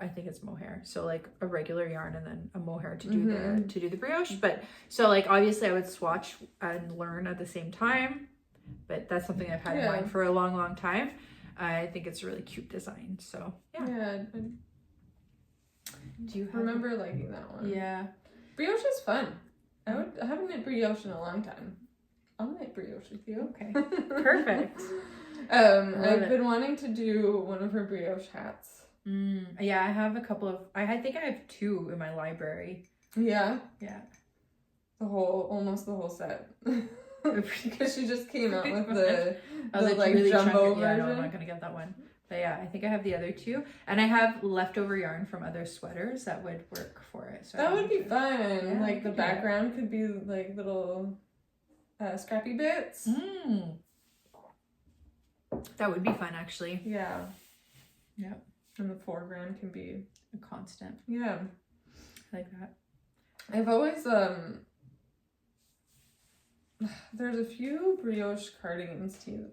S1: I think it's mohair. So like a regular yarn and then a mohair to do the brioche. But so like obviously I would swatch and learn at the same time, but that's something I've had in mind for a long, long time. I think it's a really cute design. So do you
S2: remember liking that one?
S1: Yeah.
S2: Brioche is fun. I haven't knit brioche in a long time. I'll knit brioche with you.
S1: Okay. Perfect.
S2: I've been wanting to do one of her brioche hats.
S1: Yeah, I have a couple of, I think I have 2 in my library.
S2: Yeah?
S1: Yeah.
S2: Almost the whole set. Because she just came out with the like
S1: really
S2: jumbo
S1: version. Yeah, no, I'm not going to get that one. But yeah, I think I have the other 2. And I have leftover yarn from other sweaters that would work for it. So
S2: that would be fun.
S1: Yeah,
S2: like the background could be like little scrappy bits.
S1: That would be fun, actually.
S2: Yeah.
S1: Yep.
S2: And the foreground can be
S1: a constant.
S2: Yeah.
S1: I like that.
S2: I've always there's a few brioche cardigans too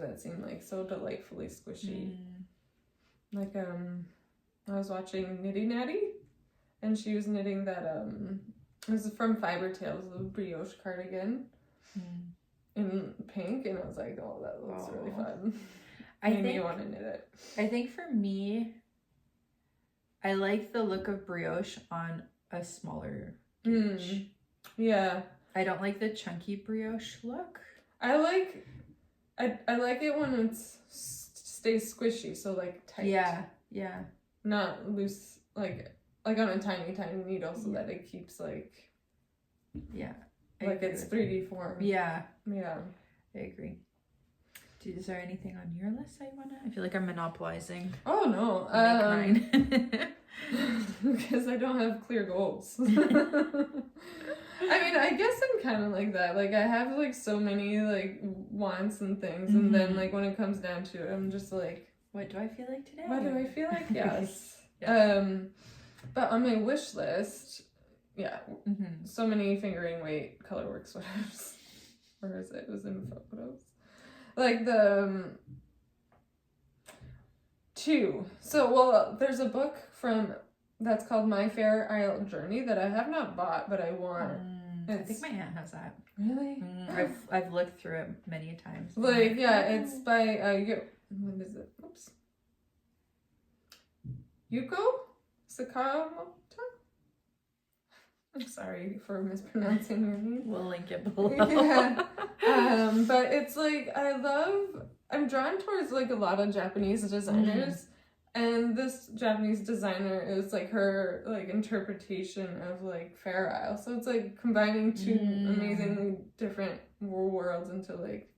S2: that seem like so delightfully squishy. Like I was watching Nitty Natty, and she was knitting that this is from Fiber Tales, the brioche cardigan in pink, and I was like, oh, that looks really fun. Made me want to knit it.
S1: I think for me, I like the look of brioche on a smaller gauge.
S2: Yeah.
S1: I don't like the chunky brioche look.
S2: I like it when it's stays squishy, so like tight.
S1: Yeah.
S2: Not loose, like on a tiny needle, so that it keeps like like it's 3D form.
S1: Yeah.
S2: I
S1: agree. Is there anything on your list I feel like I'm monopolizing.
S2: Oh no.
S1: Make mine.
S2: Because I don't have clear goals. I mean, I guess I'm kind of like that. Like, I have like so many like wants and things, and then like when it comes down to it, I'm just like,
S1: what do I feel like today?
S2: What do I feel like? Yes.
S1: Yeah.
S2: But on my wish list, so many fingering weight colorwork sweaters. Where is it? It was in photos. Like the 2. So, well, there's a book that's called My Fair Isle Journey that I have not bought, but I want.
S1: I think my aunt has that.
S2: Really?
S1: I've looked through it many times.
S2: Like, it's by what is it? Oops. Yuko Sakamoto? I'm sorry for mispronouncing your name.
S1: We'll link it below.
S2: But it's like, I'm drawn towards like a lot of Japanese designers, and this Japanese designer is like her like interpretation of like Fair Isle. So it's like combining two amazingly different worlds into like,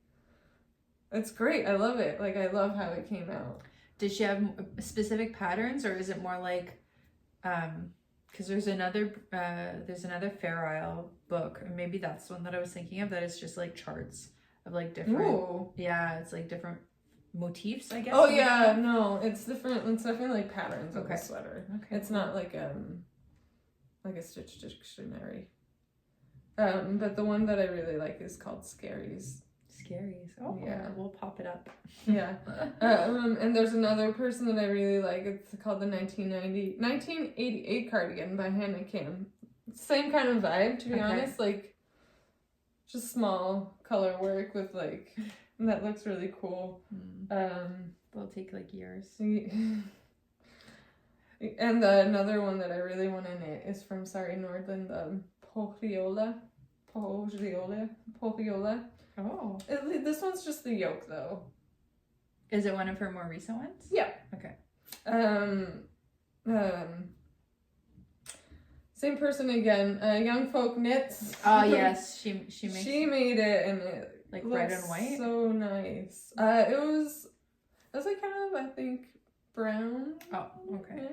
S2: it's great. I love it. Like, I love how it came out.
S1: Did she have specific patterns, or is it more like, because there's another Fair Isle book, and maybe that's the one that I was thinking of, that is just like charts of like different. Ooh. Yeah, it's like different motifs, I guess.
S2: Oh yeah, no, it's different. It's definitely like patterns of the sweater. Okay, it's not like a stitch dictionary. But the one that I really like is called Scaries.
S1: Oh yeah, we'll pop it up.
S2: Yeah. And there's another person that I really like. It's called the 1988 cardigan by Hannah Kim. Same kind of vibe, to be honest. Like, just small color work with like, that looks really cool.
S1: It'll take like years.
S2: And another one that I really want to knit is from Sari Nordlund, Porriola. Oh. This one's just the yoke, though.
S1: Is it one of her more recent ones?
S2: Yeah.
S1: Okay.
S2: Same person again. Youngfolk Knits.
S1: Oh yes, she
S2: made it, and it
S1: like red and white.
S2: So nice. It was like kind of, I think, brown.
S1: Oh, okay.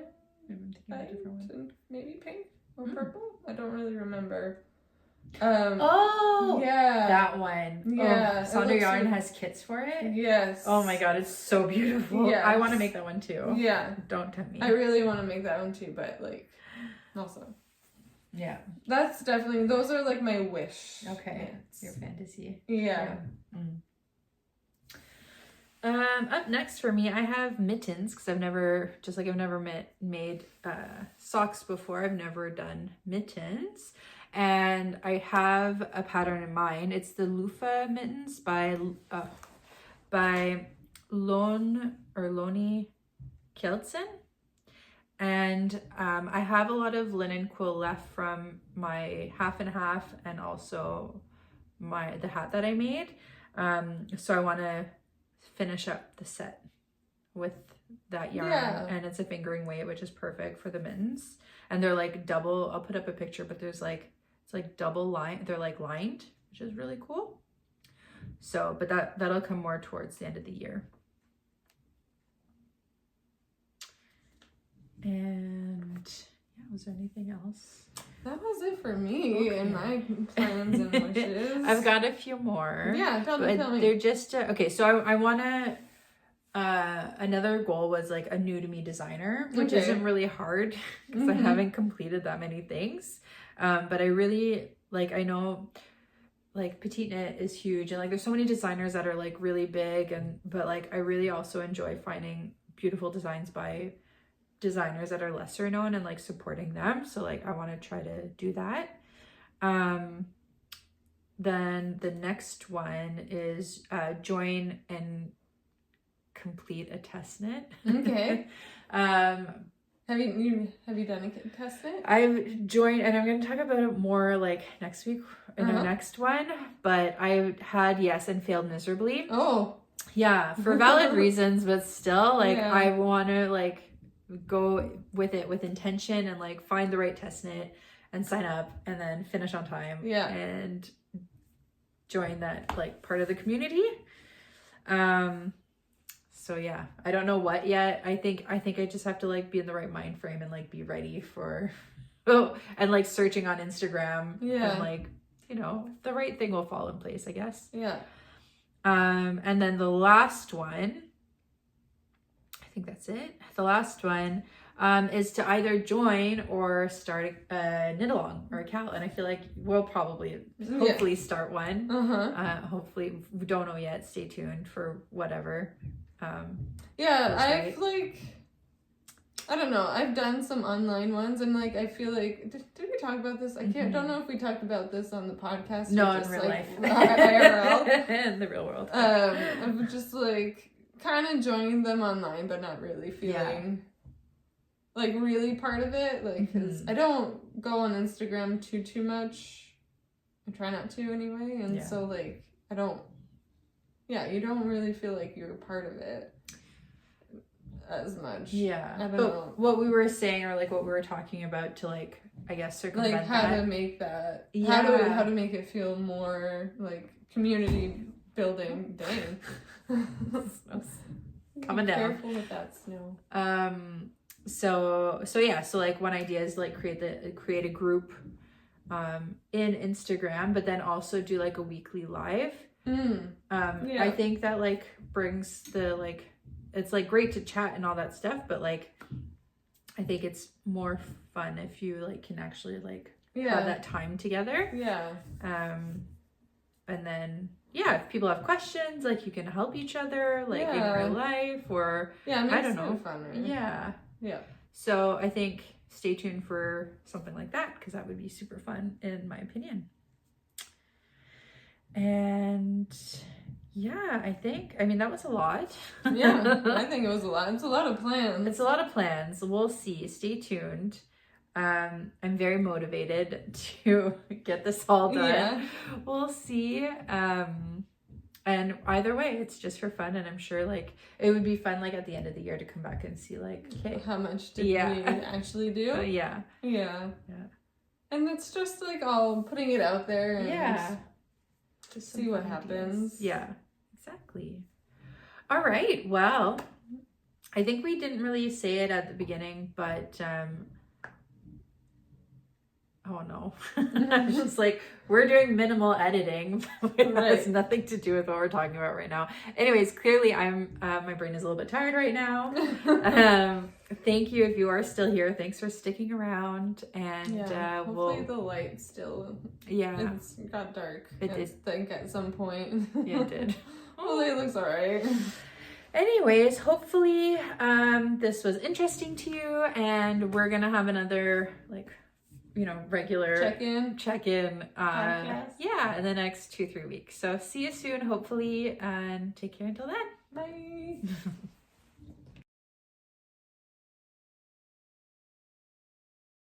S1: I'm thinking of a different one.
S2: And maybe pink or purple. I don't really remember.
S1: Yeah, that one.
S2: Yeah,
S1: Sandra Yarn has kits for it.
S2: Yes.
S1: Oh my god, it's so beautiful.
S2: Yes.
S1: I want to make that one too.
S2: Yeah,
S1: don't tempt me.
S2: I really want to make that one too, but like, also,
S1: yeah,
S2: that's definitely, those are like my wish.
S1: Okay, your fantasy.
S2: Yeah.
S1: Up next for me, I have mittens, because I've never made socks before. I've never done mittens. And I have a pattern in mind. It's the loofah mittens by Loni Kjeldsen. And I have a lot of Linnen Quill left from my half and half, and also the hat that I made. So I want to finish up the set with that yarn. Yeah. And it's a fingering weight, which is perfect for the mittens. And they're like double. I'll put up a picture, but there's like, it's like double line. They're like lined, which is really cool. So, but that'll come more towards the end of the year. And yeah, was there anything else?
S2: That was it for me and my plans and wishes.
S1: I've got a few more.
S2: Yeah, tell me.
S1: They're just okay. So I want to. Another goal was like a new to me designer, which isn't really hard because I haven't completed that many things. But I really like, I know like Petite Knit is huge, and like there's so many designers that are like really big, but like I really also enjoy finding beautiful designs by designers that are lesser known and like supporting them. So like I want to try to do that. Then the next one is join and complete a test knit.
S2: Okay. Have you done a test knit?
S1: I've joined, and I'm going to talk about it more like next week in our next one, but I had yes and failed miserably.
S2: Oh.
S1: Yeah, for valid reasons, but still like I want to like go with it with intention and like find the right test knit and sign up and then finish on time.
S2: Yeah.
S1: And join that like part of the community. So yeah, I don't know what yet. I think I just have to like be in the right mind frame and like be ready for and like searching on Instagram and like, you know, the right thing will fall in place, I guess.
S2: Yeah.
S1: And then the last one, I think that's it. The last one is to either join or start a knit along or a cal. And I feel like we'll probably hopefully start one. Hopefully, we don't know yet. Stay tuned for whatever.
S2: I've like, I don't know. I've done some online ones and like I feel like did we talk about this? I don't know if we talked about this on the podcast.
S1: No,
S2: or just,
S1: in real
S2: like,
S1: life.
S2: IRL.
S1: In the real world.
S2: I'm just like kind of joining them online, but not really feeling like really part of it. Like, cause I don't go on Instagram too much. I try not to anyway, and so like I don't. Yeah, you don't really feel like you're a part of it as much.
S1: Yeah.
S2: I don't know.
S1: What we were saying or like what we were talking about to like, I guess circumvent
S2: like how to make that, how to make it feel more like community building. Dang.
S1: Coming down.
S2: Careful with that snow.
S1: So like one idea is like create a group in Instagram, but then also do like a weekly live. I think that like brings the like, it's like great to chat and all that stuff, but like I think it's more fun if you like can actually like have that time together. And then if people have questions, like you can help each other like in real life or
S2: it makes
S1: I don't know.
S2: it fun, right? Yeah.
S1: So I think stay tuned for something like that because that would be super fun in my opinion. And I mean that was a lot.
S2: I think it was a lot. It's a lot of plans.
S1: We'll see. Stay tuned. I'm very motivated to get this all done. We'll see. And either way, it's just for fun, and I'm sure like it would be fun like at the end of the year to come back and see like, okay,
S2: how much did we actually do? And it's just like all putting it out there and just see what happens.
S1: Yeah, exactly. All right. Well, I think we didn't really say it at the beginning, but oh no. I'm just like, we're doing minimal editing. It has nothing to do with what we're talking about right now. Anyways, clearly my brain is a little bit tired right now. Thank you if you are still here. Thanks for sticking around. And
S2: hopefully the light still it's got dark.
S1: It did.
S2: I think at some point.
S1: Yeah, it did.
S2: Hopefully it looks alright.
S1: Anyways, hopefully this was interesting to you, and we're gonna have another like regular check-in in the next 2-3 weeks. So see you soon, hopefully, and take care until then.
S2: Bye.